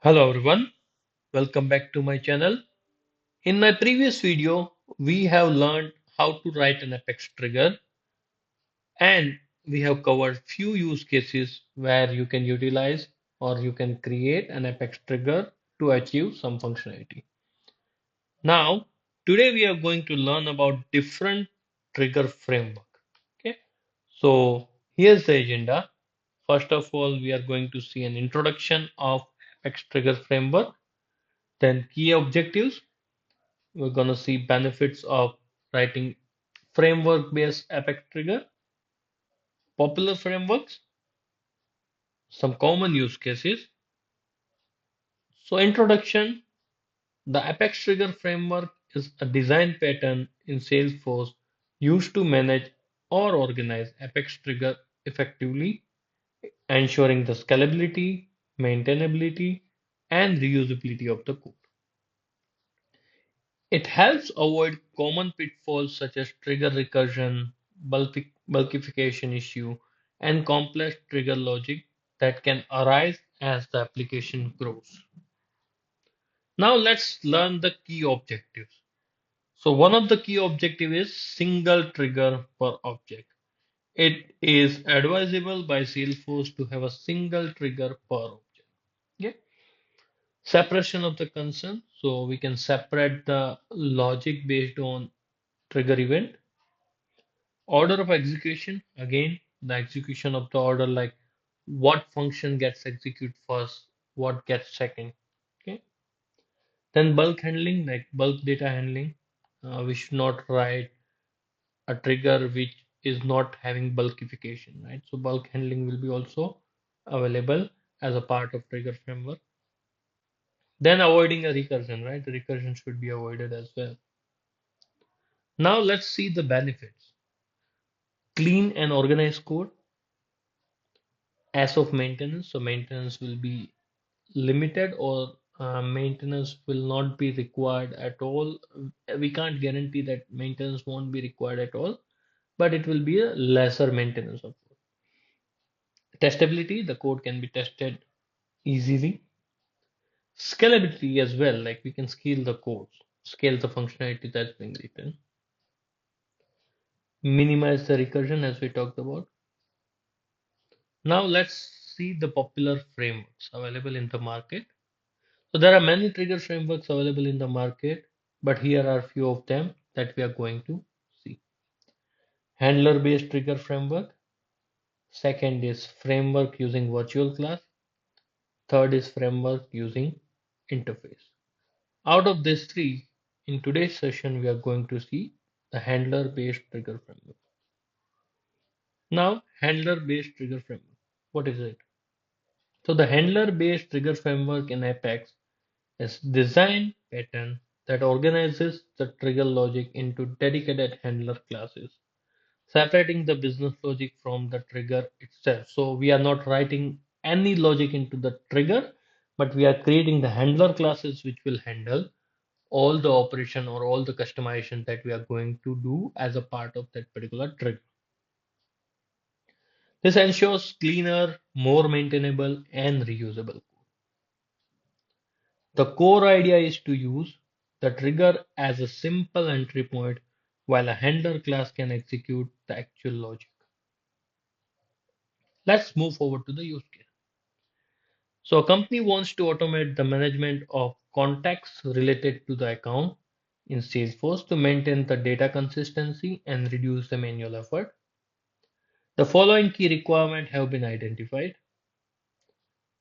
Hello everyone, welcome back to my channel. In my previous video, we have learned how to write an Apex trigger and we have covered few use cases where you can utilize or you can create an Apex trigger to achieve some functionality. Now, today we are going to learn about different trigger framework. Okay, so here's the agenda. First of all, we are going to see an introduction of Apex trigger framework, then key objectives. We're going to see benefits of writing framework-based Apex trigger, popular frameworks, some common use cases. So introduction, the Apex trigger framework is a design pattern in Salesforce used to manage or organize Apex trigger effectively, ensuring the scalability, maintainability, and reusability of the code. It helps avoid common pitfalls such as trigger recursion, bulkification issue, and complex trigger logic that can arise as the application grows. Now let's learn the key objectives. So one of the key objective is single trigger per object. It is advisable by Salesforce to have a single trigger per object. Yeah. Separation of the concern. So we can separate the logic based on trigger event. Order of execution, again, the execution of the order, like what function gets executed first, what gets second. Okay. Then bulk handling, like bulk data handling. We should not write a trigger which is not having bulkification, right? So bulk handling will be also available as a part of trigger framework. Then avoiding a recursion, right? The recursion should be avoided as well. Now let's see the benefits. Clean and organized code as of maintenance. So maintenance will be limited or maintenance will not be required at all. We can't guarantee that maintenance won't be required at all, but it will be a lesser maintenance of code. Testability, the code can be tested easily. Scalability as well, like we can scale the codes, scale the functionality that's being written. Minimize the recursion as we talked about. Now let's see the popular frameworks available in the market. So there are many trigger frameworks available in the market, but here are a few of them that we are going to see. Handler-based trigger framework. Second is framework using virtual class. Third is framework using interface. Out of these three, in today's session, we are going to see the handler-based trigger framework. Now, handler-based trigger framework. What is it? So the handler-based trigger framework in Apex is design pattern that organizes the trigger logic into dedicated handler classes, separating the business logic from the trigger itself. So we are not writing any logic into the trigger, but we are creating the handler classes which will handle all the operation or all the customization that we are going to do as a part of that particular trigger. This ensures cleaner, more maintainable, and reusable. The core idea is to use the trigger as a simple entry point while a handler class can execute the actual logic. Let's move forward to the use case. So a company wants to automate the management of contacts related to the account in Salesforce to maintain the data consistency and reduce the manual effort. The following key requirements have been identified.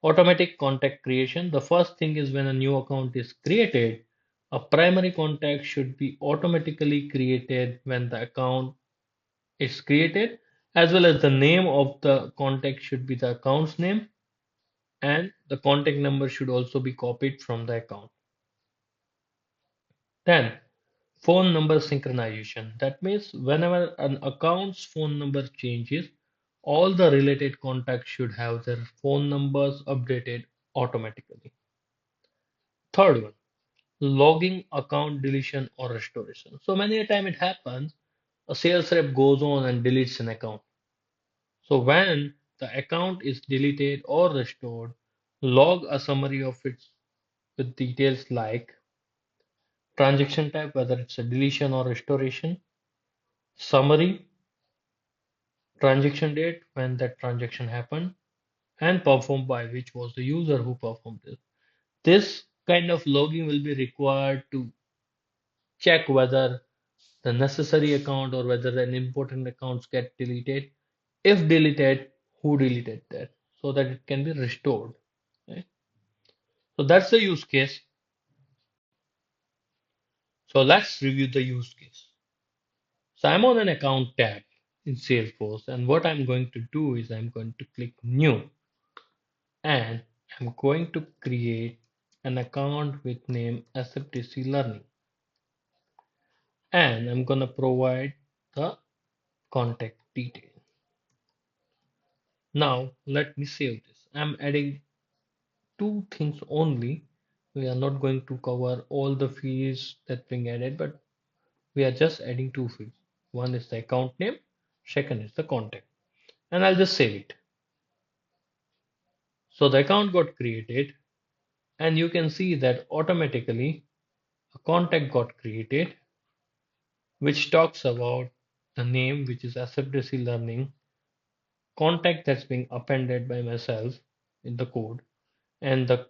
Automatic contact creation. The first thing is when a new account is created, a primary contact should be automatically created when the account is created, as well as the name of the contact should be the account's name, and the contact number should also be copied from the account. Then, phone number synchronization. That means whenever an account's phone number changes, all the related contacts should have their phone numbers updated automatically. Third one, logging account deletion or restoration. So many a time it happens, a sales rep goes on and deletes an account. So when the account is deleted or restored, log a summary of it with details like transaction type, whether it's a deletion or restoration, summary, transaction date, when that transaction happened, and performed by, which was the user who performed it. This kind of logging will be required to check whether the necessary account or whether an important accounts get deleted. If deleted, who deleted that so that it can be restored. Right? So that's the use case. So let's review the use case. So I'm on an account tab in Salesforce, and what I'm going to do is I'm going to click new and I'm going to create an account with name SFTC Learning, and I'm going to provide the contact detail. Now let me save this. I'm adding two things only. We are not going to cover all the fields that being added, but we are just adding two fields. One is the account name, second is the contact, and I'll just save it. So the account got created, and you can see that automatically a contact got created, which talks about the name, which is SFDC Learning, contact that's being appended by myself in the code, and the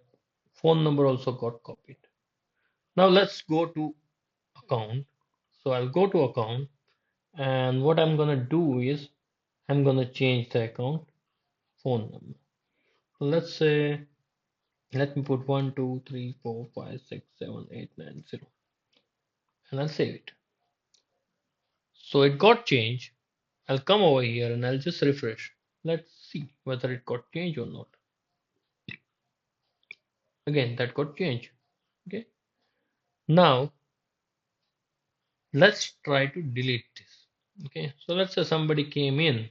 phone number also got copied. Now let's go to account. So I'll go to account, and what I'm gonna do is I'm gonna change the account phone number. So let's say let me put 1 2 3 4 5 6 7 8 9 0, and I'll save it. So it got changed. I'll come over here and I'll just refresh. Let's see whether it got changed or not. Again, that got changed. Okay. Now let's try to delete this. Okay. So let's say somebody came in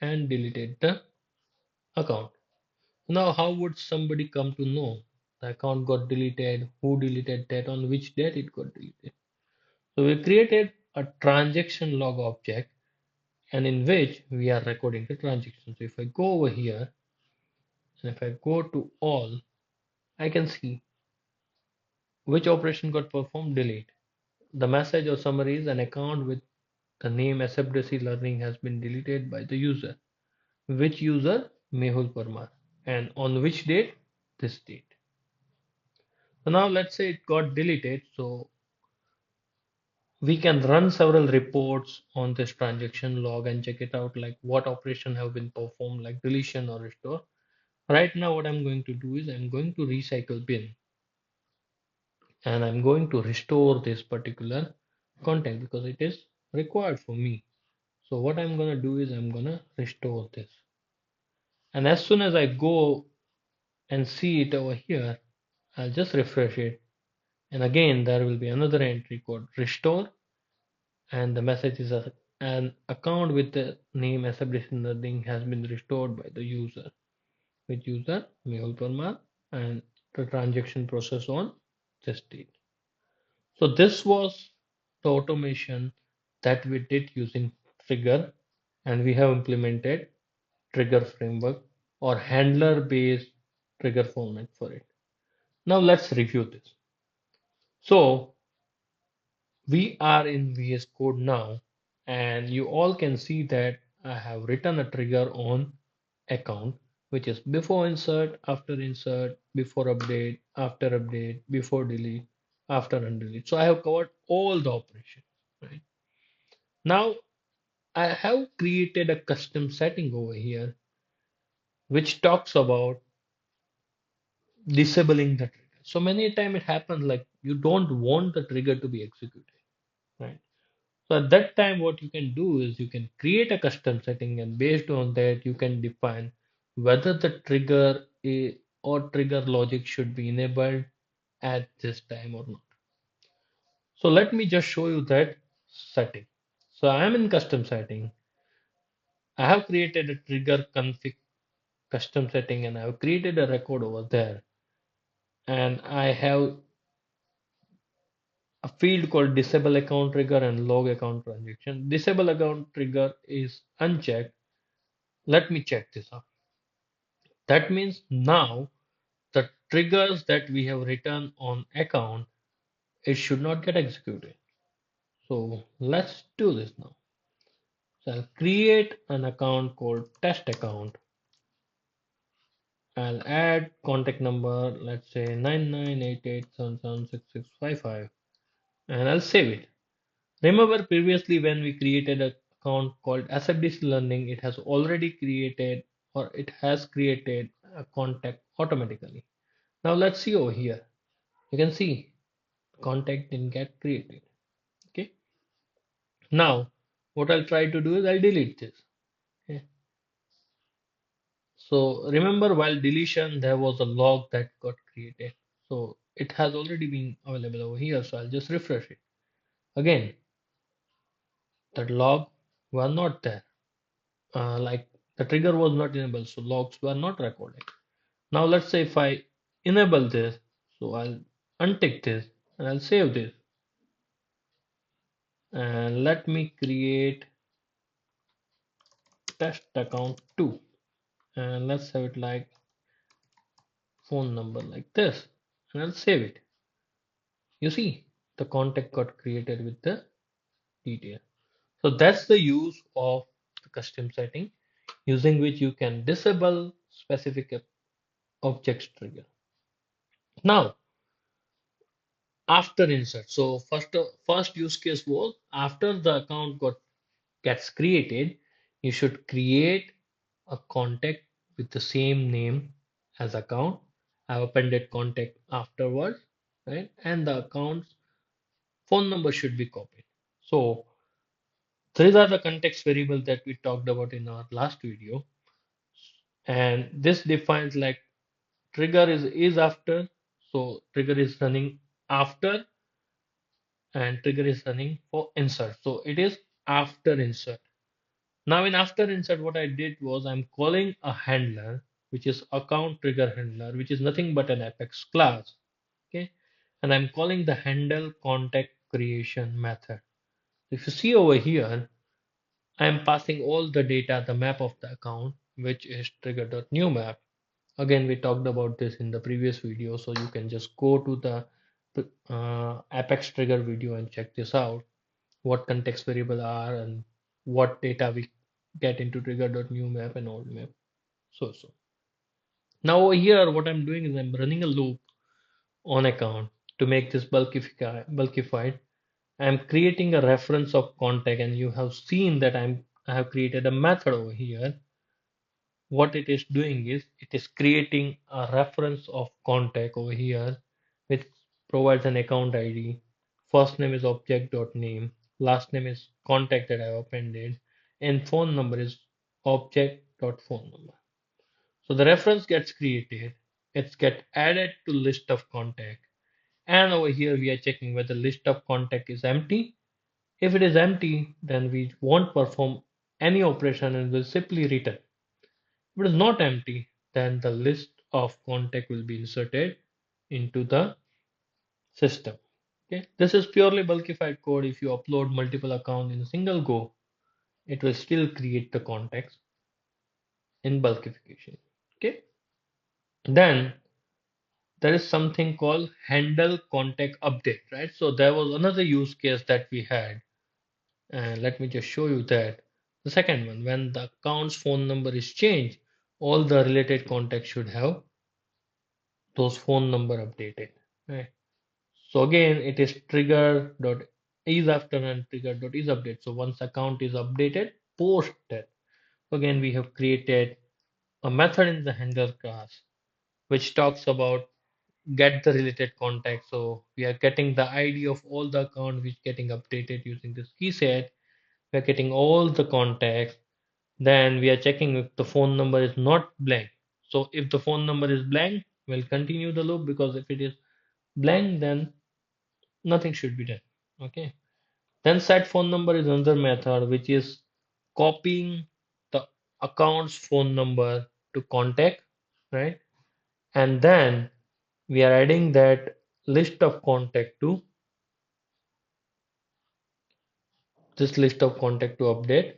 and deleted the account. Now, how would somebody come to know the account got deleted, who deleted that, on which date it got deleted? So we created a transaction log object, and in which we are recording the transaction. So if I go over here and if I go to all, I can see which operation got performed, delete. The message or summary is an account with the name SFDC Learning has been deleted by the user. Which user? Mehul Parmar. And on which date? This date. So now let's say it got deleted. So we can run several reports on this transaction log and check it out, like what operation have been performed, like deletion or restore. Right now, what I'm going to do is I'm going to recycle bin and I'm going to restore this particular content because it is required for me. So what I'm gonna do is I'm gonna restore this. And as soon as I go and see it over here, I'll just refresh it. And again, there will be another entry called restore, and the message is an account with the name establishing learning has been restored by the user, with user Mehul Parmar, and the transaction process on this date. So this was the automation that we did using Trigger, and we have implemented Trigger framework or handler based trigger format for it. Now let's review this. So we are in VS Code now, and you all can see that I have written a trigger on account, which is before insert, before update, after update, before delete, after undelete. So I have covered all the operations. Right? Now I have created a custom setting over here, which talks about disabling the trigger. So many time it happens like you don't want the trigger to be executed, right? So at that time, what you can do is you can create a custom setting, and based on that, you can define whether the or trigger logic should be enabled at this time or not. So let me just show you that setting. So I am in custom setting. I have created a trigger config custom setting, and I have created a record over there. And I have a field called disable account trigger and log account transaction. Disable account trigger is unchecked. Let me check this out. That means now triggers that we have written on account, it should not get executed. So let's do this now. So I'll create an account called test account. I'll add contact number, let's say 9988776655, and I'll save it. Remember previously when we created an account called SFDC Learning, it has already created or it has created a contact automatically. Now let's see over here. You can see contact didn't get created. Okay. Now what I'll try to do is I'll delete this. Okay. So remember while deletion there was a log that got created. So it has already been available over here. So I'll just refresh it. Again, that log were not there. Like the trigger was not enabled, so logs were not recorded. Now let's say if I enable this, so I'll untick this and I'll save this and let me create test account 2 and let's have it like phone number like this and I'll save it. You see the contact got created with the detail. So that's the use of the custom setting using which you can disable specific objects trigger. Now after insert. So first use case was after the account gets created, you should create a contact with the same name as account. I've appended contact afterwards, right? And the account's phone number should be copied. So these are the context variables that we talked about in our last video. And this defines like trigger is after. So trigger is running after and trigger is running for insert. So it is after insert. Now in after insert, what I did was I'm calling a handler, which is account trigger handler, which is nothing but an Apex class. Okay. And I'm calling the handle contact creation method. If you see over here, I'm passing all the data, the map of the account, which is trigger.newMap. Again, we talked about this in the previous video, so you can just go to the Apex trigger video and check this out. What context variable are and what data we get into trigger.newMap and old map. So now over here, what I'm doing is I'm running a loop on account to make this bulkified. I'm creating a reference of contact, and you have seen that I have created a method over here. What it is doing is it is creating a reference of contact over here, which provides an account ID. First name is object.name, last name is contact that I have appended, and phone number is object.phone number. So the reference gets created, it's get added to list of contact, and over here we are checking whether list of contact is empty. If it is empty, then we won't perform any operation and will simply return. If it is not empty, then the list of contact will be inserted into the system. Okay, this is purely bulkified code. If you upload multiple accounts in a single go, it will still create the contacts in bulkification. Okay, then there is something called handle contact update, right? So there was another use case that we had, and let me just show you that. The second one, when the account's phone number is changed, all the related contacts should have those phone number updated, right? So again, it is trigger dot is after and trigger dot is update. So once account is updated, post that. Again, we have created a method in the handler class which talks about get the related contact. So we are getting the ID of all the account which getting updated using this key set. We are getting all the contacts. Then we are checking if the phone number is not blank. So if the phone number is blank, we'll continue the loop because if it is blank, then nothing should be done. Okay. Then set phone number is another method which is copying the account's phone number to contact, right? And then we are adding that list of contact to this list of contact to update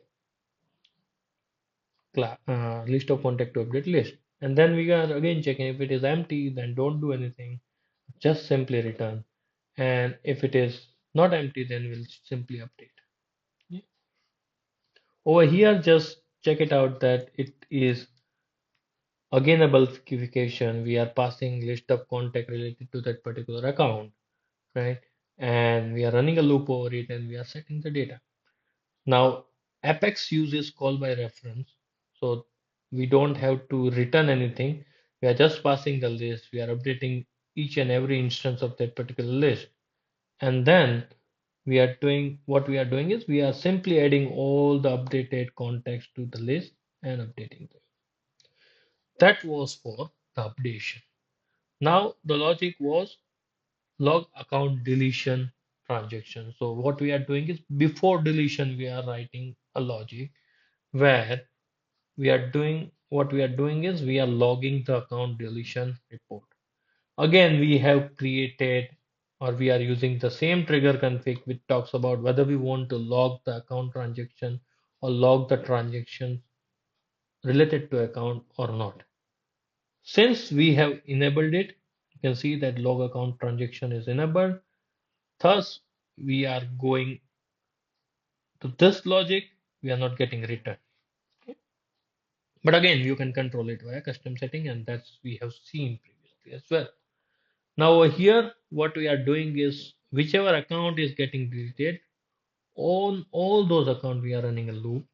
list of contact to update list. And then we are again checking if it is empty, then don't do anything, just simply return. And if it is not empty, then we'll simply update. Yeah. Over here, just check it out that it is again a bulkification. We are passing list of contact related to that particular account, right? And we are running a loop over it and we are setting the data. Now, Apex uses call by reference, so we don't have to return anything. We are just passing the list. We are updating each and every instance of that particular list. And then we are doing what we are doing is we are simply adding all the updated context to the list and updating them. That was for the updation. Now the logic was log account deletion transaction. So what we are doing is before deletion, we are writing a logic where we are doing is we are logging the account deletion report. Again, we have created or we are using the same trigger config which talks about whether we want to log the account transaction or log the transaction related to account or not. Since we have enabled it, you can see that log account transaction is enabled. Thus, we are going to this logic, we are not getting return. But again, you can control it via custom setting, and that's we have seen previously as well. Now over here, what we are doing is whichever account is getting deleted, on all those accounts we are running a loop.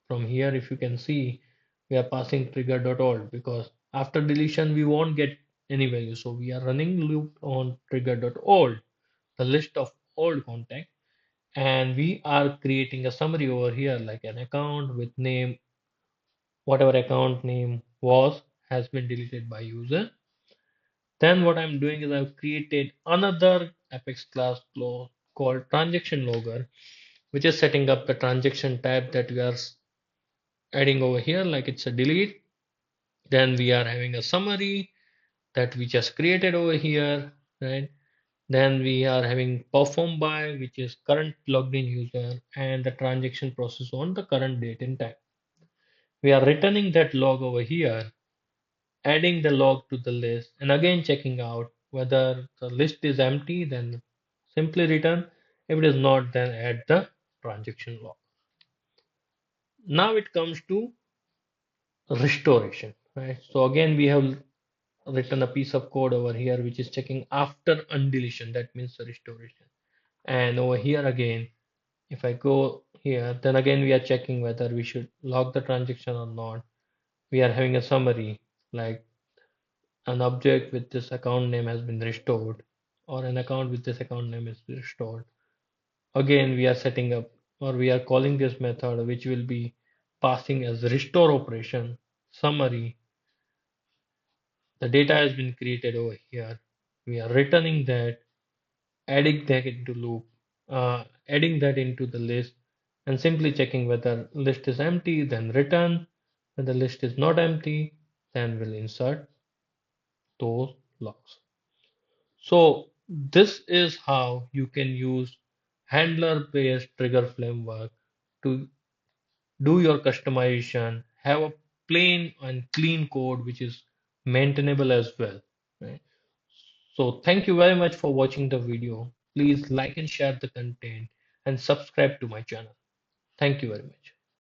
From here, if you can see, we are passing trigger.old because after deletion we won't get any value. So we are running loop on trigger.old, the list of old contact, and we are creating a summary over here like an account with name, whatever account name was has been deleted by user. Then what I'm doing is I've created another Apex class called transaction logger, which is setting up the transaction type that we are adding over here, like it's a delete. Then we are having a summary that we just created over here, right? Then we are having perform by, which is current logged in user, and the transaction process on the current date and time. We are returning that log over here, adding the log to the list, and again checking out whether the list is empty, then simply return. If it is not, then add the transaction log. Now it comes to restoration, right? So again, we have written a piece of code over here which is checking after undeletion, that means the restoration. And over here again, if I go here, then again we are checking whether we should log the transaction or not. We are having a summary like an object with this account name has been restored, or an account with this account name is restored. Again, we are setting up or we are calling this method which will be passing as restore operation summary. The data has been created over here. We are returning that, adding that into loop, adding that into the list, and simply checking whether list is empty, then return. When the list is not empty, then we'll insert those logs. So this is how you can use handler-based trigger framework to do your customization, have a plain and clean code which is maintainable as well. Right? So thank you very much for watching the video. Please like and share the content and subscribe to my channel. Thank you very much.